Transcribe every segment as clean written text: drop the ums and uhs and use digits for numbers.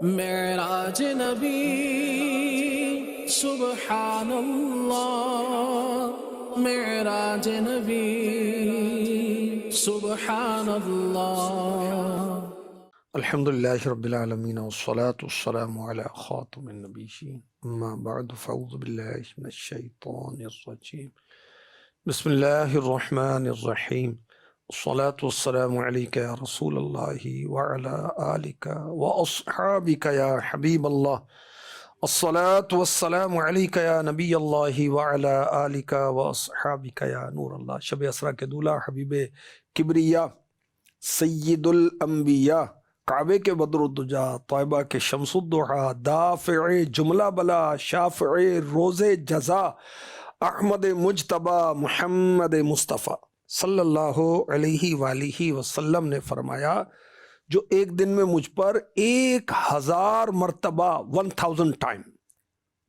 معراج نبی سبحان اللہ، معراج نبی سبحان اللہ۔ الحمدللہ رب العالمین والصلاة والسلام علی خاتم النبیین، اما بعد فاعوذ باللہ من الشیطان الرجیم، بسم اللہ الرحمن الرحیم، الصلاة والسلام علیک یا رسول اللہ وعلی آلک واصحابک یا حبیب اللہ، الصلاة والسلام علیک یا نبی اللہ وعلی آلک واصحابک یا نور اللہ۔ شب اسرا کے دولہ، حبیب کبریا، سید الانبیاء، کعبے کے بدر الدجا، طیبہ کے شمس الضحیٰ، دافع جملہ بلا، شافع روز جزا، احمد مجتبی محمد مصطفیٰ صلی اللہ علیہ وآلہ وسلم نے فرمایا، جو ایک دن میں مجھ پر 1000 مرتبہ 1000 ٹائم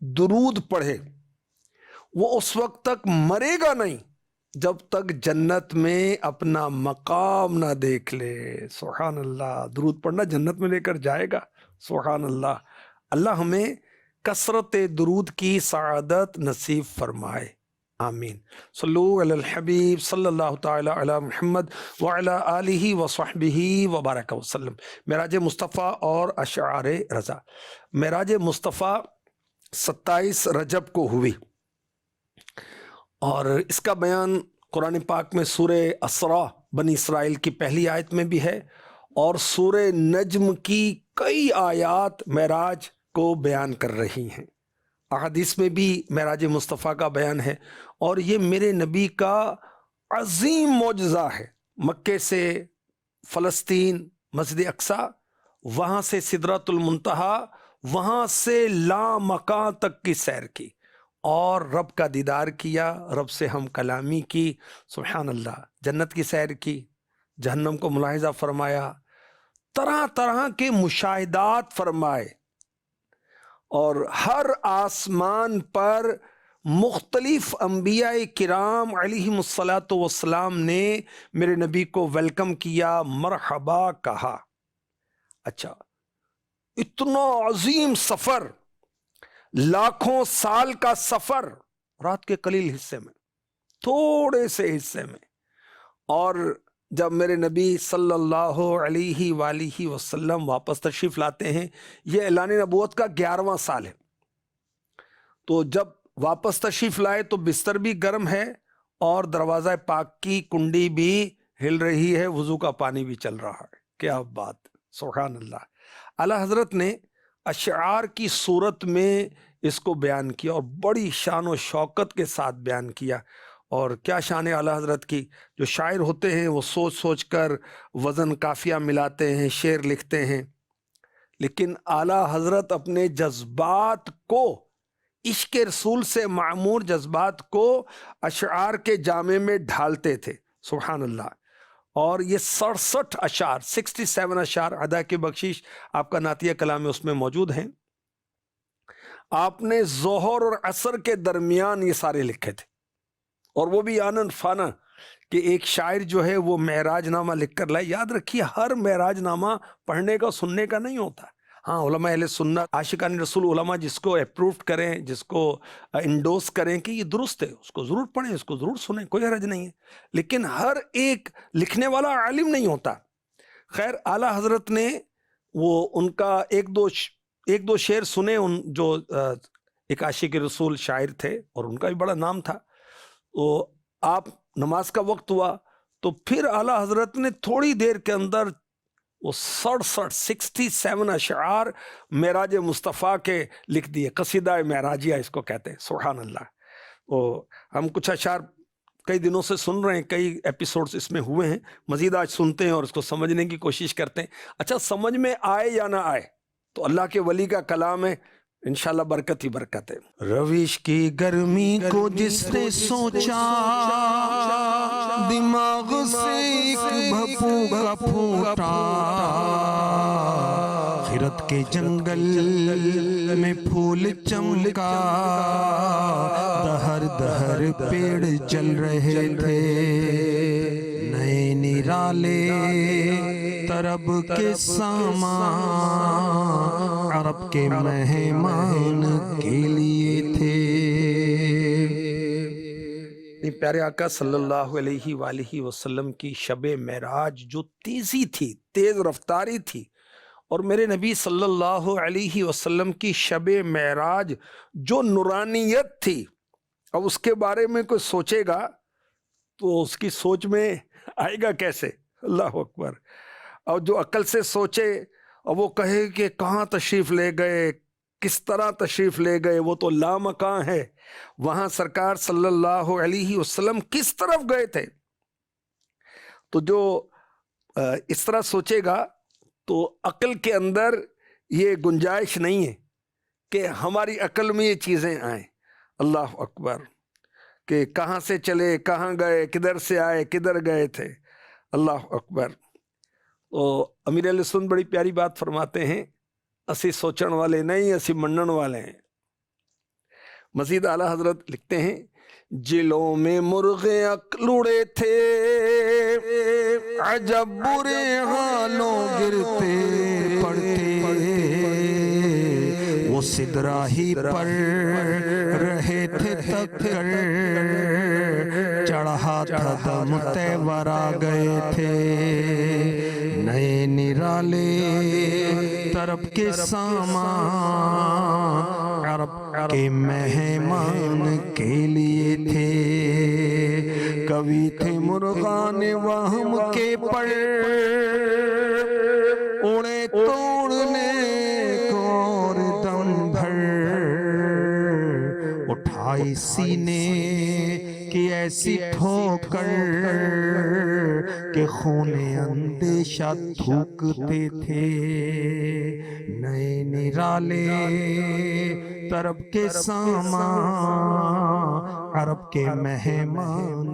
درود پڑھے، وہ اس وقت تک مرے گا نہیں جب تک جنت میں اپنا مقام نہ دیکھ لے۔ سبحان اللہ، درود پڑھنا جنت میں لے کر جائے گا۔ سبحان اللہ۔ اللہ ہمیں کثرت درود کی سعادت نصیب فرمائے، آمین۔ صلو علی الحبیب صلی اللہ تعالی علی محمد وعلی آلہ وصحبہ وبارک وسلم۔ معراج مصطفیٰ اور اشعار رضا۔ معراج مصطفیٰ 27 رجب کو ہوئی، اور اس کا بیان قرآن پاک میں سورہ اسراء بنی اسرائیل کی پہلی آیت میں بھی ہے، اور سورہ نجم کی کئی آیات معراج کو بیان کر رہی ہیں۔ احادیث میں بھی معراج مصطفیٰ کا بیان ہے، اور یہ میرے نبی کا عظیم معجزہ ہے۔ مکے سے فلسطین، مسجد اقصی، وہاں سے سدرۃ المنتہا، وہاں سے لامکان تک کی سیر کی، اور رب کا دیدار کیا، رب سے ہم کلامی کی۔ سبحان اللہ۔ جنت کی سیر کی، جہنم کو ملاحظہ فرمایا، طرح طرح کے مشاہدات فرمائے، اور ہر آسمان پر مختلف انبیاء کرام علیہم الصلاۃ والسلام نے میرے نبی کو ویلکم کیا، مرحبا کہا۔ اچھا، اتنا عظیم سفر، لاکھوں سال کا سفر رات کے قلیل حصے میں، تھوڑے سے حصے میں، اور جب میرے نبی صلی اللہ علیہ وآلہ وسلم واپس تشریف لاتے ہیں، یہ اعلان نبوت کا 11واں سال ہے۔ تو جب واپس تشریف لائے تو بستر بھی گرم ہے، اور دروازہ پاک کی کنڈی بھی ہل رہی ہے، وضو کا پانی بھی چل رہا ہے۔ کیا بات، سبحان اللہ۔ اعلیٰ حضرت نے اشعار کی صورت میں اس کو بیان کیا، اور بڑی شان و شوکت کے ساتھ بیان کیا۔ اور کیا شان اعلیٰ حضرت کی، جو شاعر ہوتے ہیں وہ سوچ سوچ کر وزن قافیہ ملاتے ہیں، شعر لکھتے ہیں، لیکن اعلیٰ حضرت اپنے جذبات کو، عشق رسول سے معمور جذبات کو اشعار کے جامع میں ڈھالتے تھے۔ سبحان اللہ۔ اور یہ 67 اشعار، 67 اشعار ادا کی بخشش آپ کا نعتیہ کلام میں اس میں موجود ہیں۔ آپ نے ظہر اور عصر کے درمیان یہ سارے لکھے تھے، اور وہ بھی آنن فانا، کہ ایک شاعر جو ہے وہ معراج نامہ لکھ کر لائے۔ یاد رکھیے، ہر معراج نامہ پڑھنے کا سننے کا نہیں ہوتا۔ ہاں، علماء اہل سنت، عاشقان رسول علماء جس کو اپرووڈ کریں، جس کو انڈوس کریں کہ یہ درست ہے، اس کو ضرور پڑھیں، اس کو ضرور سنیں، کوئی حرج نہیں ہے، لیکن ہر ایک لکھنے والا عالم نہیں ہوتا۔ خیر، اعلیٰ حضرت نے وہ ان کا ایک دو شعر سنے، ان جو ایک عاشق رسول شاعر تھے، اور ان کا بھی بڑا نام تھا۔ تو آپ نماز کا وقت ہوا تو پھر اعلیٰ حضرت نے تھوڑی دیر کے اندر وہ 67 اشعار معراج مصطفیٰ کے لکھ دیے، قصیدہ معراجیہ اس کو کہتے ہیں۔ سبحان اللہ۔ ہم کچھ اشعار کئی دنوں سے سن رہے ہیں، کئی ایپیسوڈز اس میں ہوئے ہیں، مزید آج سنتے ہیں اور اس کو سمجھنے کی کوشش کرتے ہیں۔ اچھا، سمجھ میں آئے یا نہ آئے، تو اللہ کے ولی کا کلام ہے، انشاءاللہ برکت ہی برکت ہے۔ روش کی گرمی کو جس نے سوچا، دماغ سے ایک بھپو کا پھوٹا، خیرت کے جنگل میں پھول چمکا، دہر دہر پیڑ چل رہے تھے، نئے نرالے طرب کے سامان، عرب کے مہمان کے لیے تھے۔ پیارے آقا صلی اللہ علیہ وآلہ وسلم کی شب معراج جو تیزی تھی، تیز رفتاری تھی، اور میرے نبی صلی اللہ علیہ وسلم کی شب معراج جو نورانیت تھی، اب اس کے بارے میں کوئی سوچے گا تو اس کی سوچ میں آئے گا کیسے؟ اللہ اکبر۔ اور جو عقل سے سوچے اور وہ کہے کہ کہاں تشریف لے گئے، کس طرح تشریف لے گئے، وہ تو لامکان ہے۔ وہاں سرکار صلی اللہ علیہ وسلم کس طرف گئے تھے؟ تو جو اس طرح سوچے گا تو عقل کے اندر یہ گنجائش نہیں ہے کہ ہماری عقل میں یہ چیزیں آئیں۔ اللہ اکبر، کہ کہاں سے چلے، کہاں گئے، کدھر سے آئے، کدھر گئے تھے۔ اللہ اکبر۔ تو امیر علیہ سنت بڑی پیاری بات فرماتے ہیں، اسی سوچن والے نہیں، اسی منن والے ہیں۔ مزید اعلیٰ حضرت لکھتے ہیں، جلوں میں مرغ عقل اڑے تھے، عجب برے حالوں گرتے پڑتے، وہ سدرا ہی پر رہے تھے تک کر، چڑھا تھا دم تیور آ گئے تھے، نئے نرالے طرب کے سامان عرب کے مہمان کے لیے تھے، کبھی تھے مرغان وہم کے پر، اڑے توڑنے کو اور دم بھر، اٹھائی سینے کی ایسی ٹھوکر کہ خون اندیشہ تھوکتے تھے، نئے نرالے طرب کے سامان عرب کے مہمان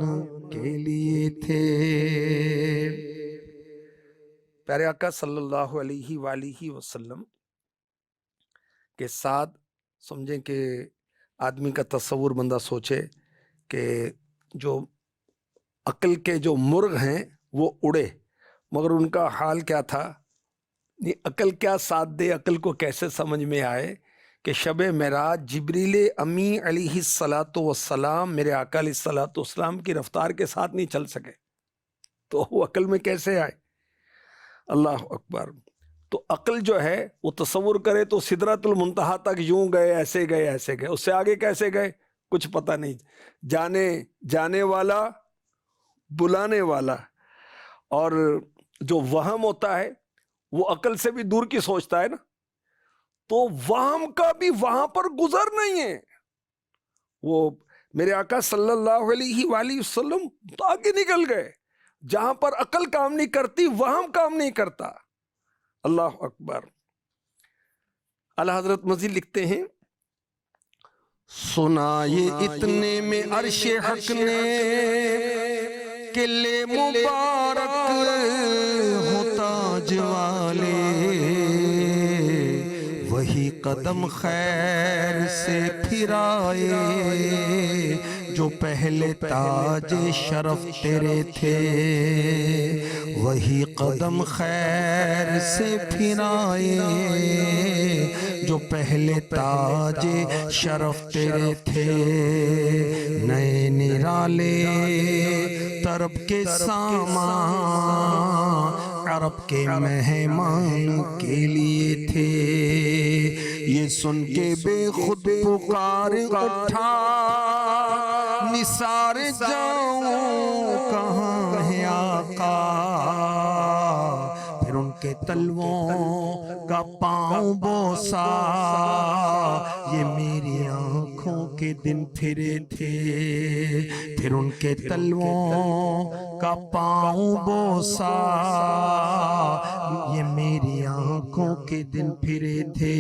کے لیے تھے۔ پیارے آقا صلی اللہ علیہ وآلہ وسلم کے ساتھ سمجھیں کہ آدمی کا تصور بندہ سوچے کہ جو عقل کے جو مرغ ہیں وہ اڑے، مگر ان کا حال کیا تھا؟ عقل کیا ساتھ دے، عقل کو کیسے سمجھ میں آئے کہ شب معراج جبریل امی علیہ السلام میرے آقا علیہ السلام کی رفتار کے ساتھ نہیں چل سکے، تو وہ عقل میں کیسے آئے؟ اللہ اکبر۔ تو عقل جو ہے وہ تصور کرے تو سدرۃ المنتہا تک یوں گئے، ایسے گئے، ایسے گئے، اس سے آگے کیسے گئے کچھ پتہ نہیں۔ جانے والا بلانے والا، اور جو وہم ہوتا ہے وہ عقل سے بھی دور کی سوچتا ہے نا، تو وہم کا بھی وہاں پر گزر نہیں ہے۔ وہ میرے آقا صلی اللہ علیہ وآلہ وسلم تو آگے نکل گئے، جہاں پر عقل کام نہیں کرتی وہم کام نہیں کرتا۔ اللہ اکبر۔ اعلیٰ حضرت مزید لکھتے ہیں، سنا یہ اتنے میں عرش حق نے کہ لے مبارک ہو تاج والے، وہی قدم خیر سے پھرائے جو پہلے تاج شرف تیرے تھے، وہی قدم خیر سے پھرائے جو پہلے تاج شرف تیرے تھے، نئے نرالے طرب کے سامان عرب کے مہمان کے لیے تھے، یہ سن کے بے خود پکار اٹھا نثار جاؤں کہاں ہے آقا، پھر ان کے تلووں کا پاؤں بوسا، یہ میری آنکھوں کے دن پھرے تھے، پھر ان کے تلووں کا پاؤں بوسا، یہ میری آنکھوں کے دن پھرے تھے،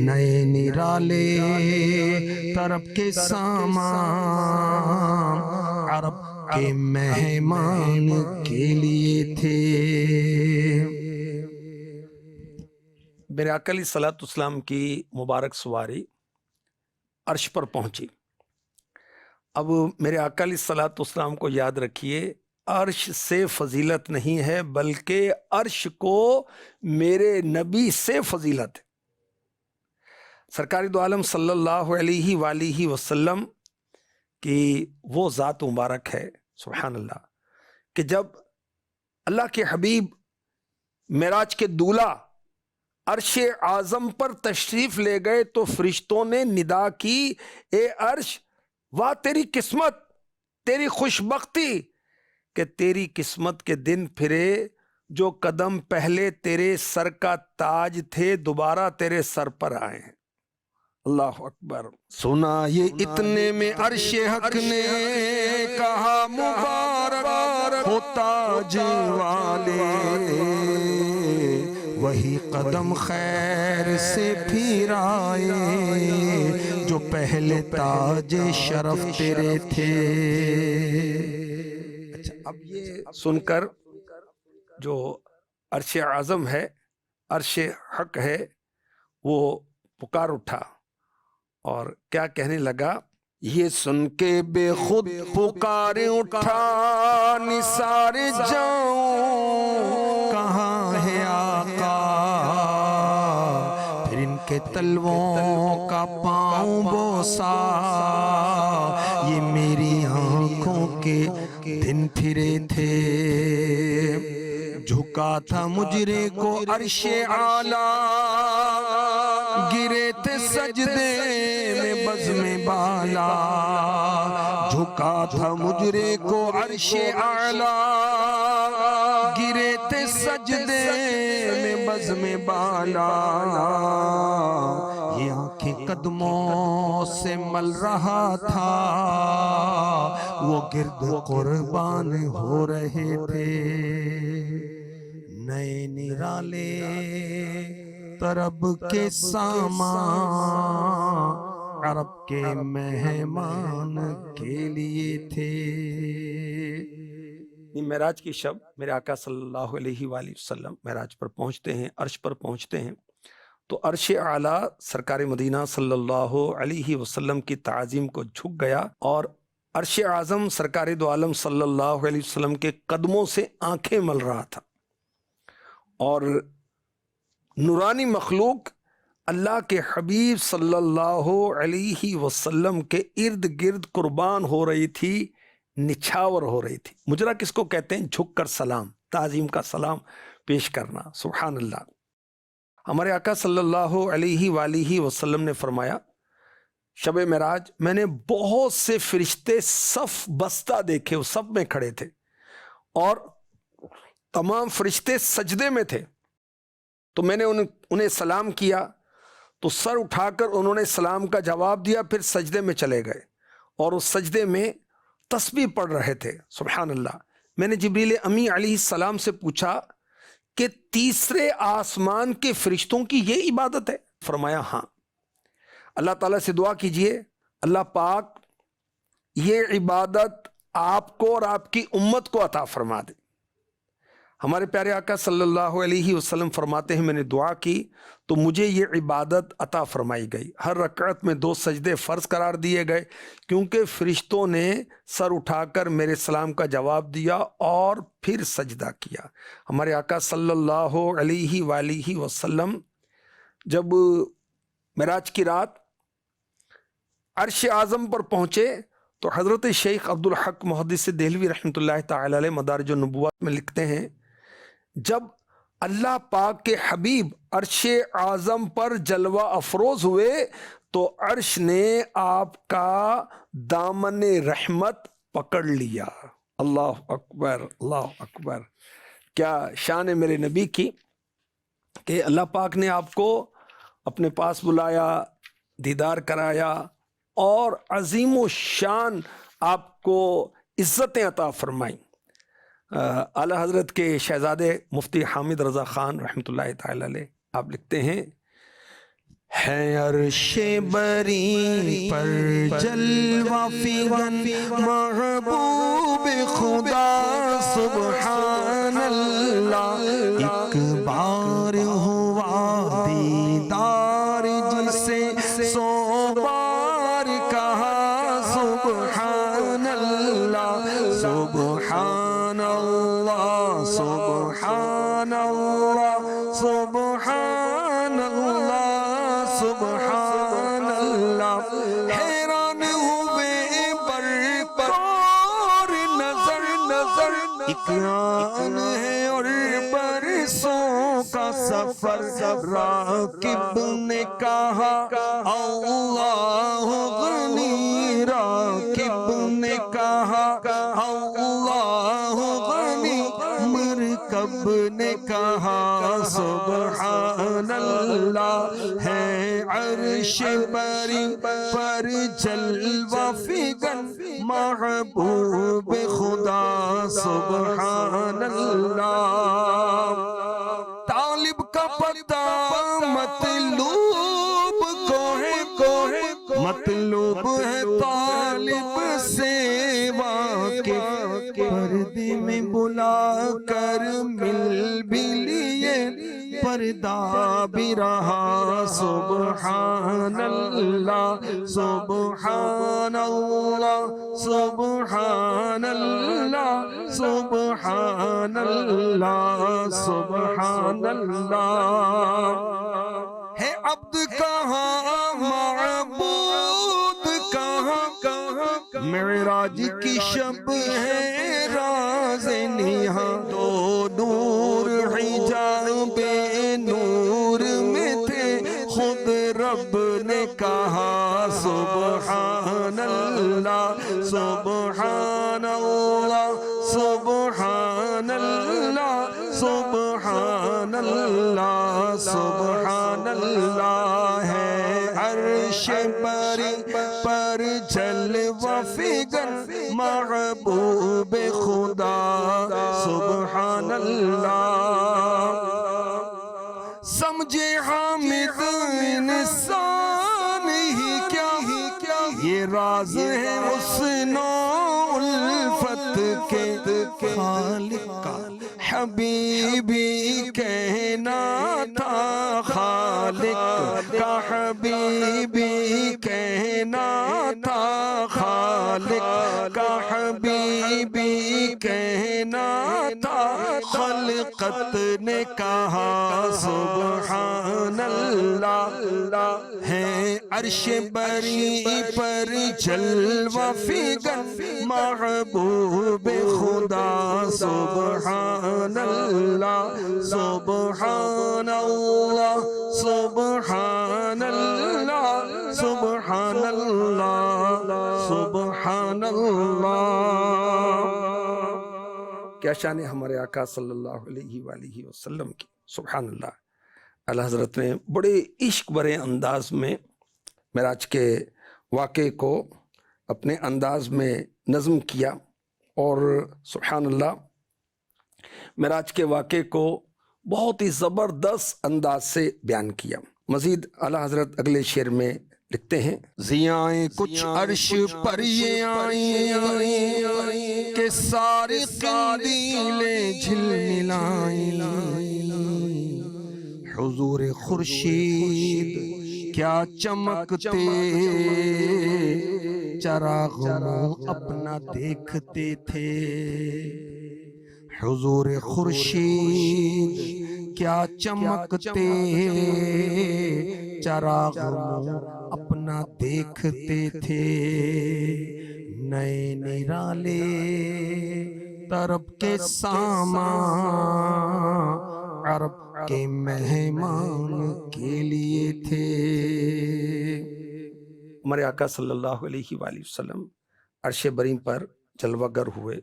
نئے نرالے طرب کے سامان عرب کے مہمان کے لیے تھے۔ میرے آقا علیہ السلام کی مبارک سواری عرش پر پہنچی۔ اب میرے آقا علیہ السلام کو یاد رکھیے، عرش سے فضیلت نہیں ہے بلکہ عرش کو میرے نبی سے فضیلت ہے۔ سرکار دو عالم صلی اللہ علیہ وآلہ وسلم کی وہ ذات مبارک ہے، سبحان اللہ، کہ جب اللہ کے حبیب معراج کے دولہ عرش اعظم پر تشریف لے گئے تو فرشتوں نے ندا کی، اے عرش، واہ تیری قسمت، تیری خوش بختی کہ تیری قسمت کے دن پھرے، جو قدم پہلے تیرے سر کا تاج تھے دوبارہ تیرے سر پر آئے ہیں۔ اللہ اکبر۔ سنا یہ اتنے میں عرش حق نے کہا مبارک ہو تاج والے، وہی قدم خیر سے پھر آئے جو پہلے تاج شرف تیرے تھے۔ اچھا، اب یہ سن کر جو عرش اعظم ہے، عرش حق ہے، وہ پکار اٹھا اور کیا کہنے لگا؟ یہ سن کے بے خود پکار اٹھا نثار جاؤں کہاں ہے آقا، پھر ان کے تلووں کا پاؤں بوسا، یہ میری آنکھوں کے دن پھرے تھے، جھکا تھا مجرے کو عرش اعلیٰ، گرے تھے سجدے میں بزم بالا، جھکا تھا مجرے کو عرش اعلیٰ، گرے تھے سجدے میں بزم بالا، یہ آنکھیں قدموں سے مل رہا تھا، وہ گرد قربان ہو رہے تھے، نئے نرالے طرب کے سامان عرب کے مہمان کے لیے تھے۔ معراج کی شب میرے آقا صلی اللہ علیہ وآلہ وسلم معراج پر پہنچتے ہیں، عرش پر پہنچتے ہیں، تو عرش اعلیٰ سرکار مدینہ صلی اللہ علیہ وسلم کی تعظیم کو جھک گیا، اور عرش اعظم سرکار دو عالم صلی اللہ علیہ وسلم کے قدموں سے آنکھیں مل رہا تھا، اور نورانی مخلوق اللہ کے حبیب صلی اللہ علیہ وسلم کے ارد گرد قربان ہو رہی تھی، نچھاور ہو رہی تھی۔ مجرا کس کو کہتے ہیں؟ جھک کر سلام، تعظیم کا سلام پیش کرنا، سبحان اللہ۔ ہمارے آقا صلی اللہ علیہ وآلہ وسلم نے فرمایا، شب معراج میں نے بہت سے فرشتے صف بستہ دیکھے، وہ سب میں کھڑے تھے، اور تمام فرشتے سجدے میں تھے، تو میں نے انہیں سلام کیا تو سر اٹھا کر انہوں نے سلام کا جواب دیا، پھر سجدے میں چلے گئے، اور اس سجدے میں تسبیح پڑھ رہے تھے، سبحان اللہ۔ میں نے جبریل امی علیہ السلام سے پوچھا کہ تیسرے آسمان کے فرشتوں کی یہ عبادت ہے؟ فرمایا ہاں۔ اللہ تعالیٰ سے دعا کیجئے، اللہ پاک یہ عبادت آپ کو اور آپ کی امت کو عطا فرما دے۔ ہمارے پیارے آقا صلی اللہ علیہ وسلم فرماتے ہیں، میں نے دعا کی تو مجھے یہ عبادت عطا فرمائی گئی۔ ہر رکعت میں 2 سجدے فرض قرار دیے گئے، کیونکہ فرشتوں نے سر اٹھا کر میرے سلام کا جواب دیا اور پھر سجدہ کیا۔ ہمارے آقا صلی اللہ علیہ وآلہ وسلم جب معراج کی رات عرش اعظم پر پہنچے تو حضرت شیخ عبدالحق محدث دہلوی رحمۃ اللہ تعالی علیہ مدارج النبوات میں لکھتے ہیں، جب اللہ پاک کے حبیب عرش اعظم پر جلوہ افروز ہوئے تو عرش نے آپ کا دامن رحمت پکڑ لیا۔ اللہ اکبر، اللہ اکبر۔ کیا شان ہے میرے نبی کی کہ اللہ پاک نے آپ کو اپنے پاس بلایا، دیدار کرایا، اور عظیم و شان آپ کو عزتیں عطا فرمائیں۔ اعلیٰ حضرت کے شہزادے مفتی حامد رضا خان رحمۃ اللہ تعالی علیہ آپ لکھتے ہیں، ہے عرش بری پر جلوہ فگن محبوب خدا سبحان اللہ، ایک بار ہوا دیدار جسے 100 بار کہا سبحان اللہ، سبحان سبحان اللہ، حیران ہوئے بر اور نظر ایک آن ہے اور برسوں کا سفر، راکب نے کہا اللہ غنی، راکب نے کہا اللہ غنی، مرکب نے کہا سبحان اللہ، ہے عرش بری پر جلوہ فگن محبوب خدا سبحان اللہ، طالب کا پتہ مطلوب کو ہے مطلوب ہے طالب سے واقف، پردے میں بلا کر مل بھی لیے پردہ بھی رہا سبحان اللہ سبحان اللہ سبحان اللہ سبحان اللہ سبحان اللہ، ہے عبد کہاں معبود کہاں، معراج کی شب ہے راز نہاں، دو نور حجاب نور میں تھے، خود رب نے کہا سبحان اللہ سبحان اللہ سبحان اللہ سبحان اللہ سبحان اللہ، ہے عرش بری پر جلوہ فگن محبوب خدا سبحان اللہ، سمجھے حامد انسان ہی کیا یہ راز ہے حسن و الفت کے، خالق کا حبیبی کہنا تھا، خالق کا حبیبی کہنا تھا، خالق کا حبیبی کہنا تھا، خلقت نے کہا سبحان اللہ، ہے عرش بری پر جلوہ فگن محبوب خدا سبحان اللہ سبحان اللہ سبحان اللہ سبحان اللہ سبحان اللہ، کیا شان ہے ہمارے آقا صلی اللہ علیہ وآلہ وسلم کی، سبحان اللہ۔ اعلیٰ حضرت نے بڑے عشق بھرے انداز میں معراج کے واقعے کو اپنے انداز میں نظم کیا، اور سبحان اللہ معراج کے واقعے کو بہت ہی زبردست انداز سے بیان کیا۔ مزید اعلیٰ حضرت اگلے شعر میں لکھتے ہیں، ضیائیں کچھ عرش پر یہ آئیں کہ سارے قندیلیں جھلملائیں، حضور خورشید کیا چمکتے چراغ اپنا دیکھتے تھے، حضور خورشید کیا چمکتے چراغ اپنا دیکھتے تھے، نئے نرالے طرب کے سامان عرب کے مہمان کے لیے تھے۔ ہمارے آقا صلی اللہ علیہ وآلہ وسلم عرش بری پر جلوہ گر ہوئے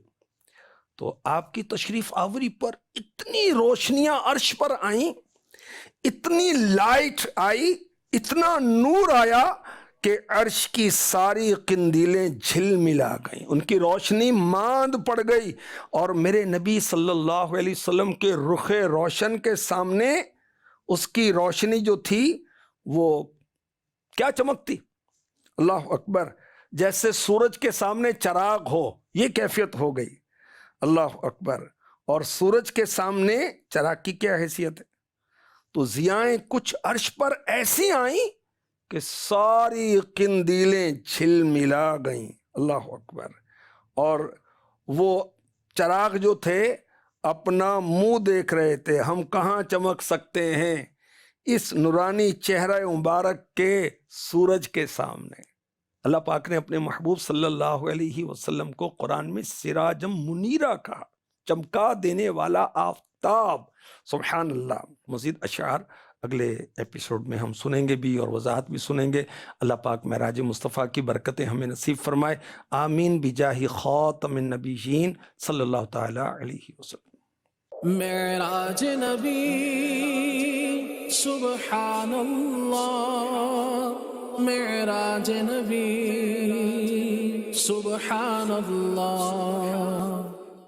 تو آپ کی تشریف آوری پر اتنی روشنیاں عرش پر آئیں، اتنی لائٹ آئی، اتنا نور آیا کہ عرش کی ساری قندیلیں جھلملا گئیں، ان کی روشنی ماند پڑ گئی، اور میرے نبی صلی اللہ علیہ وسلم کے رخ روشن کے سامنے اس کی روشنی جو تھی وہ کیا چمکتی، اللہ اکبر، جیسے سورج کے سامنے چراغ ہو، یہ کیفیت ہو گئی، اللہ اکبر۔ اور سورج کے سامنے چراغ کی کیا حیثیت ہے؟ تو ضیائیں کچھ عرش پر ایسی آئیں کہ ساری قندیلیں جھلملا گئیں، اللہ اکبر، اور وہ چراغ جو تھے اپنا منہ دیکھ رہے تھے، ہم کہاں چمک سکتے ہیں، اس نورانی چہرہ مبارک کے سورج کے سامنے اللہ پاک نے اپنے محبوب صلی اللہ علیہ وسلم کو قرآن میں سراجم منیرہ کہا، چمکا دینے والا آفتاب۔ سبحان اللہ۔ مزید اشعار اگلے ایپیسوڈ میں ہم سنیں گے بھی اور وضاحت بھی سنیں گے۔ اللہ پاک معراج مصطفیٰ کی برکتیں ہمیں نصیب فرمائے، آمین بجاہ خاتم النبیین صلی اللہ تعالی علیہ وسلم۔ معراج نبی سبحان اللہ، معراج نبی سبحان اللہ۔